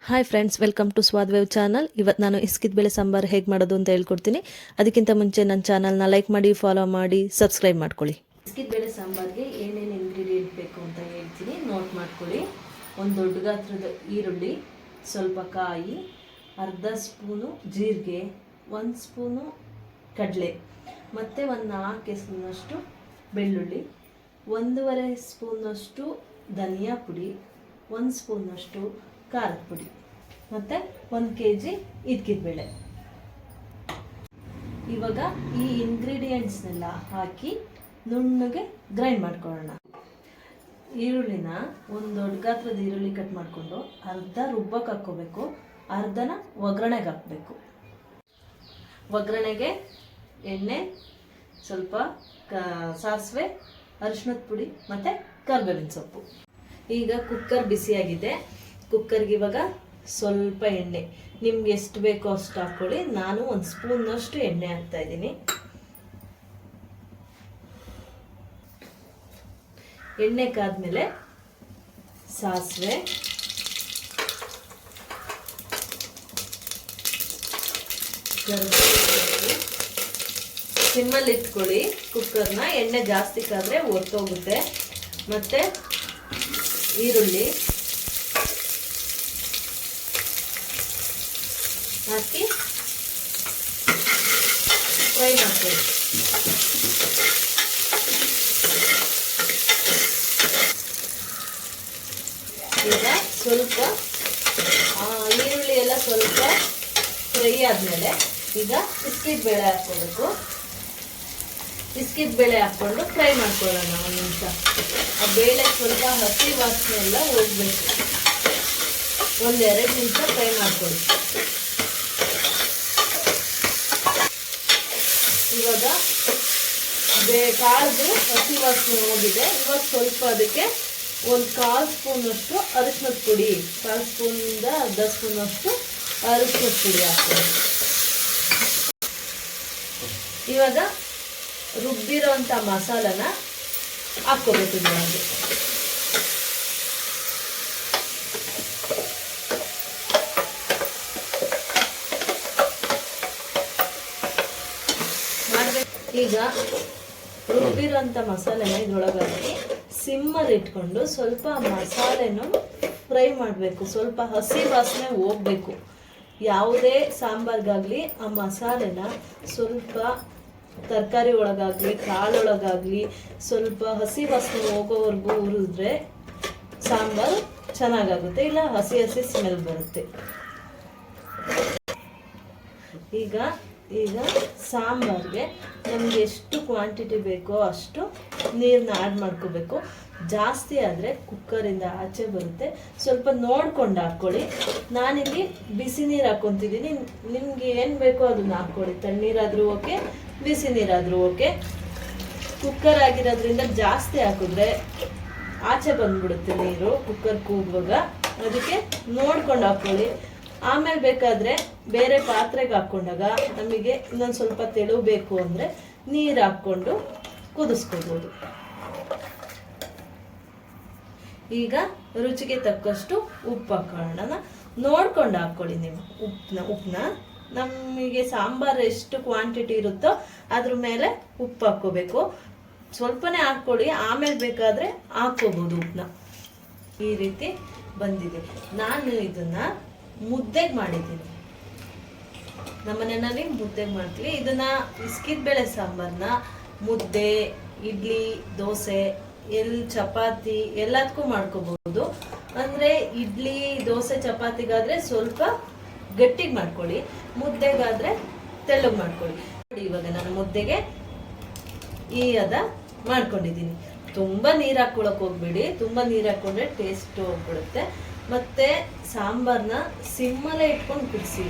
Hi friends, welcome to Swad wave channel. ಇವತ್ತು ನಾನು ಇಸ್ಕಿದ ಬೇಳೆ ಸಾಂಬಾರು ಹೇಗೆ ಮಾಡೋದು ಅಂತ ಹೇಳ್ಕೊಡ್ತೀನಿ. ಅದಕ್ಕಿಂತ ಮುಂಚೆ ನನ್ನ ಚಾನಲ್ನ ಲೈಕ್ ಮಾಡಿ, ಫಾಲೋ ಮಾಡಿ, ಸಬ್ಸ್ಕ್ರೈಬ್ ಮಾಡ್ಕೊಳ್ಳಿ. ಇಸ್ಕಿದ ಬೇಳೆ ಸಾಂಬಾರಿಗೆ ಏನೇನು ಇಂಗ್ರೀಡಿಯೆಂಟ್ ಬೇಕು ಅಂತ ಹೇಳ್ತೀನಿ, ನೋಟ್ ಮಾಡ್ಕೊಳ್ಳಿ. ಒಂದು ದೊಡ್ಡ ಗಾತ್ರದ ಈರುಳ್ಳಿ, ಸ್ವಲ್ಪ ಕಾಯಿ, ಅರ್ಧ ಸ್ಪೂನು ಜೀರಿಗೆ, 1 ಸ್ಪೂನು ಕಡಲೆ, ಮತ್ತು ಒಂದು 4 ಸ್ಪೂನಷ್ಟು ಬೆಳ್ಳುಳ್ಳಿ, 1.5 ಸ್ಪೂನಷ್ಟು ಧನಿಯಾ ಪುಡಿ, 1 ಸ್ಪೂನಷ್ಟು ಖಾರದ ಪುಡಿ, ಮತ್ತು 1 kg ಇದ್ಕಿದ ಬೇಳೆ. ಇವಾಗ ಈ ಇಂಗ್ರೀಡಿಯೆಂಟ್ಸ್ನೆಲ್ಲ ಹಾಕಿ ನುಣ್ಣಗೆ ಗ್ರೈಂಡ್ ಮಾಡ್ಕೊಳ್ಳೋಣ. ಈರುಳ್ಳಿನ ಒಂದು ದೊಡ್ಡ ಗಾತ್ರದ ಈರುಳ್ಳಿ ಕಟ್ ಮಾಡಿಕೊಂಡು ಅರ್ಧ ರುಬ್ಬಕ್ಕೆ ಹಾಕ್ಕೋಬೇಕು, ಅರ್ಧನ ಒಗ್ಗರಣೆಗೆ ಹಾಕಬೇಕು. ಒಗ್ಗರಣೆಗೆ ಎಣ್ಣೆ, ಸ್ವಲ್ಪ ಸಾಸಿವೆ, ಅರಿಶಿಣದ ಪುಡಿ ಮತ್ತು ಕರಿಬೇವಿನ ಸೊಪ್ಪು. ಈಗ ಕುಕ್ಕರ್ ಬಿಸಿಯಾಗಿದೆ. ಕುಕ್ಕರ್ಗೆ ಇವಾಗ ಸ್ವಲ್ಪ ಎಣ್ಣೆ, ನಿಮ್ಗೆ ಎಷ್ಟು ಬೇಕೋ ಅಷ್ಟು ಹಾಕ್ಕೊಳ್ಳಿ. ನಾನು 1 ಸ್ಪೂನ್ನಷ್ಟು ಎಣ್ಣೆ ಹಾಕ್ತಾ ಇದ್ದೀನಿ. ಎಣ್ಣೆ ಕಾದ್ಮೇಲೆ ಸಾಸಿವೆ, ಸಿಮ್ಮಲ್ಲಿ ಇಟ್ಕೊಳ್ಳಿ ಕುಕ್ಕರ್ನ. ಎಣ್ಣೆ ಜಾಸ್ತಿ ಕಾದ್ರೆ ಒತ್ತೋಗುತ್ತೆ. ಮತ್ತೆ ಈರುಳ್ಳಿ ಹಾಕಿ ಫ್ರೈ ಮಾಡ್ಕೊಳ್ಳಿ. ಈಗ ಸ್ವಲ್ಪ ಈರುಳ್ಳಿ ಎಲ್ಲ ಸ್ವಲ್ಪ ಫ್ರೈ ಆದಮೇಲೆ ಈಗ ಇಸ್ಕಿದ ಬೇಳೆ ಹಾಕ್ಕೋಬೇಕು. ಇಸ್ಕಿದ ಬೇಳೆ ಹಾಕ್ಕೊಂಡು ಫ್ರೈ ಮಾಡ್ಕೊಳ್ಳೋಣ 1 ನಿಮಿಷ. ಆ ಬೇಳೆ ಸ್ವಲ್ಪ ಹಸಿ ವಾಸನೆ ಎಲ್ಲ ಹೋಗ್ಬೇಕು. 1-2 ನಿಮಿಷ ಫ್ರೈ ಮಾಡ್ಕೊಳ್ಳಿ. ಇವಾಗ ಕಾಳ್ದು ಹಸಿ ವಾಸನೆ ಹೋಗಿದೆ. ಇವಾಗ ಸ್ವಲ್ಪ ಅದಕ್ಕೆ 1/4 ಸ್ಪೂನಷ್ಟು ಅರಿಶಿಣದ ಪುಡಿ, 1/4 ಸ್ಪೂನಿಂದ ಅರ್ಧ ಸ್ಪೂನಷ್ಟು ಅರಿಶಿಣದ ಪುಡಿ ಹಾಕ್ಕೊಳ್ಳಿ. ಇವಾಗ ರುಬ್ಬಿರೋಂಥ ಮಸಾಲನ ಹಾಕ್ಕೋಬೇಕು. ಇದರೊಳಗೆ ಈಗ ರುಬ್ಬಿರೋಂಥ ಮಸಾಲೆನ ಇದ್ರೊಳಗೆ ಹಾಕಿ ಸಿಮ್ಮಲ್ಲಿ ಇಟ್ಕೊಂಡು ಸ್ವಲ್ಪ ಮಸಾಲೆನೂ ಫ್ರೈ ಮಾಡಬೇಕು. ಸ್ವಲ್ಪ ಹಸಿ ವಾಸನೆ ಹೋಗ್ಬೇಕು. ಯಾವುದೇ ಸಾಂಬಾರ್ಗಾಗಲಿ ಆ ಮಸಾಲೆನ ಸ್ವಲ್ಪ ತರಕಾರಿ ಒಳಗಾಗಲಿ ಕಾಳೊಳಗಾಗಲಿ ಸ್ವಲ್ಪ ಹಸಿ ವಾಸನೆ ಹೋಗೋವರೆಗೂ ಹುರಿದ್ರೆ ಸಾಂಬಾರು ಚೆನ್ನಾಗಾಗುತ್ತೆ. ಇಲ್ಲ ಹಸಿ ಹಸಿ ಸ್ಮೆಲ್ ಬರುತ್ತೆ. ಈಗ ಸಾಂಬಾರಿಗೆ ನಮಗೆ ಎಷ್ಟು ಕ್ವಾಂಟಿಟಿ ಬೇಕೋ ಅಷ್ಟು ನೀರನ್ನ ಆ್ಯಡ್ ಮಾಡ್ಕೋಬೇಕು. ಜಾಸ್ತಿ ಆದರೆ ಕುಕ್ಕರಿಂದ ಆಚೆ ಬರುತ್ತೆ. ಸ್ವಲ್ಪ ನೋಡ್ಕೊಂಡು ಹಾಕ್ಕೊಳ್ಳಿ. ನಾನಿಲ್ಲಿ ಬಿಸಿ ನೀರು ಹಾಕ್ಕೊತಿದ್ದೀನಿ. ನಿಮ್ಗೆ ಏನು ಬೇಕೋ ಅದನ್ನ ಹಾಕ್ಕೊಳ್ಳಿ. ತಣ್ಣೀರಾದರೂ ಓಕೆ, ಬಿಸಿ ನೀರಾದರೂ ಓಕೆ. ಕುಕ್ಕರ್ ಆಗಿರೋದ್ರಿಂದ ಜಾಸ್ತಿ ಹಾಕಿದ್ರೆ ಆಚೆ ಬಂದ್ಬಿಡುತ್ತೆ ನೀರು ಕುಕ್ಕರ್ ಕೂಗುವಾಗ. ಅದಕ್ಕೆ ನೋಡ್ಕೊಂಡು ಹಾಕ್ಕೊಳ್ಳಿ. ಆಮೇಲೆ ಬೇಕಾದರೆ ಬೇರೆ ಪಾತ್ರೆಗೆ ಹಾಕ್ಕೊಂಡಾಗ ನಮಗೆ ಇನ್ನೊಂದು ಸ್ವಲ್ಪ ತೆಳು ಬೇಕು ಅಂದರೆ ನೀರು ಹಾಕ್ಕೊಂಡು ಕುದಿಸ್ಕೋಬೋದು. ಈಗ ರುಚಿಗೆ ತಕ್ಕಷ್ಟು ಉಪ್ಪು ಹಾಕೊಳ್ಳೋಣ. ನೋಡ್ಕೊಂಡು ಹಾಕ್ಕೊಳ್ಳಿ. ನೀವು ಉಪ್ಪನ್ನ ನಮಗೆ ಸಾಂಬಾರು ಎಷ್ಟು ಕ್ವಾಂಟಿಟಿ ಇರುತ್ತೋ ಅದ್ರ ಮೇಲೆ ಉಪ್ಪು ಹಾಕ್ಕೋಬೇಕು. ಸ್ವಲ್ಪನೇ ಹಾಕ್ಕೊಳ್ಳಿ, ಆಮೇಲೆ ಬೇಕಾದರೆ ಹಾಕ್ಕೋಬೋದು ಉಪ್ಪನ್ನ. ಈ ರೀತಿ ಬಂದಿದೆ. ನಾನು ಇದನ್ನು ಮುದ್ದೆಗೆ ಮಾಡಿದ್ದೀನಿ. ನಮ್ಮನೆಯಲ್ಲಿ ಮುದ್ದೆಗೆ ಮಾಡ್ತೀವಿ. ಇದನ್ನು ಇಸ್ಕಿದ ಬೇಳೆ ಸಾಂಬಾರನ್ನ ಮುದ್ದೆ, ಇಡ್ಲಿ, ದೋಸೆ, ಚಪಾತಿ ಎಲ್ಲದಕ್ಕೂ ಮಾಡ್ಕೋಬಹುದು. ಅಂದರೆ ಇಡ್ಲಿ, ದೋಸೆ, ಚಪಾತಿಗಾದರೆ ಸ್ವಲ್ಪ ಗಟ್ಟಿಗೆ ಮಾಡ್ಕೊಳ್ಳಿ, ಮುದ್ದೆಗಾದರೆ ತೆಳ್ಳಗೆ ಮಾಡ್ಕೊಳ್ಳಿ. ಇವಾಗ ನಾನು ಮುದ್ದೆಗೆ ಈ ಮಾಡ್ಕೊಂಡಿದ್ದೀನಿ. ತುಂಬ ನೀರು ಹಾಕ್ಕೊಳಕ್ಕೆ ಹೋಗ್ಬೇಡಿ. ತುಂಬ ನೀರು ಹಾಕ್ಕೊಂಡ್ರೆ ಟೇಸ್ಟ್ ಹೋಗ್ಬಿಡುತ್ತೆ. ಮತ್ತು ಸಾಂಬಾರನ್ನ ಸಿಮ್ಮಲ್ಲೇ ಇಟ್ಕೊಂಡು ಕುದಿಸಿ.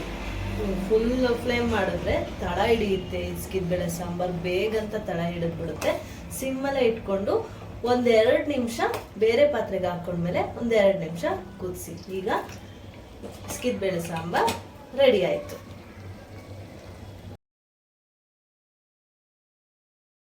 ಫುಲ್ ಫ್ಲೇಮ್ ಮಾಡಿದ್ರೆ ತಳ ಹಿಡಿಯುತ್ತೆ. ಇಸ್ಕಿದ ಬೇಳೆ ಸಾಂಬಾರು ಬೇಗಂತ ತಳ ಹಿಡಿದ್ಬಿಡುತ್ತೆ. ಸಿಮ್ಮಲ್ಲೇ ಇಟ್ಕೊಂಡು 1-2 ನಿಮಿಷ ಬೇರೆ ಪಾತ್ರೆಗೆ ಹಾಕ್ಕೊಂಡ್ಮೇಲೆ 1-2 ನಿಮಿಷ ಕುದಿಸಿ. ಈಗ ಇಸ್ಕಿದ ಬೇಳೆ ಸಾಂಬಾರು ರೆಡಿ ಆಯಿತು.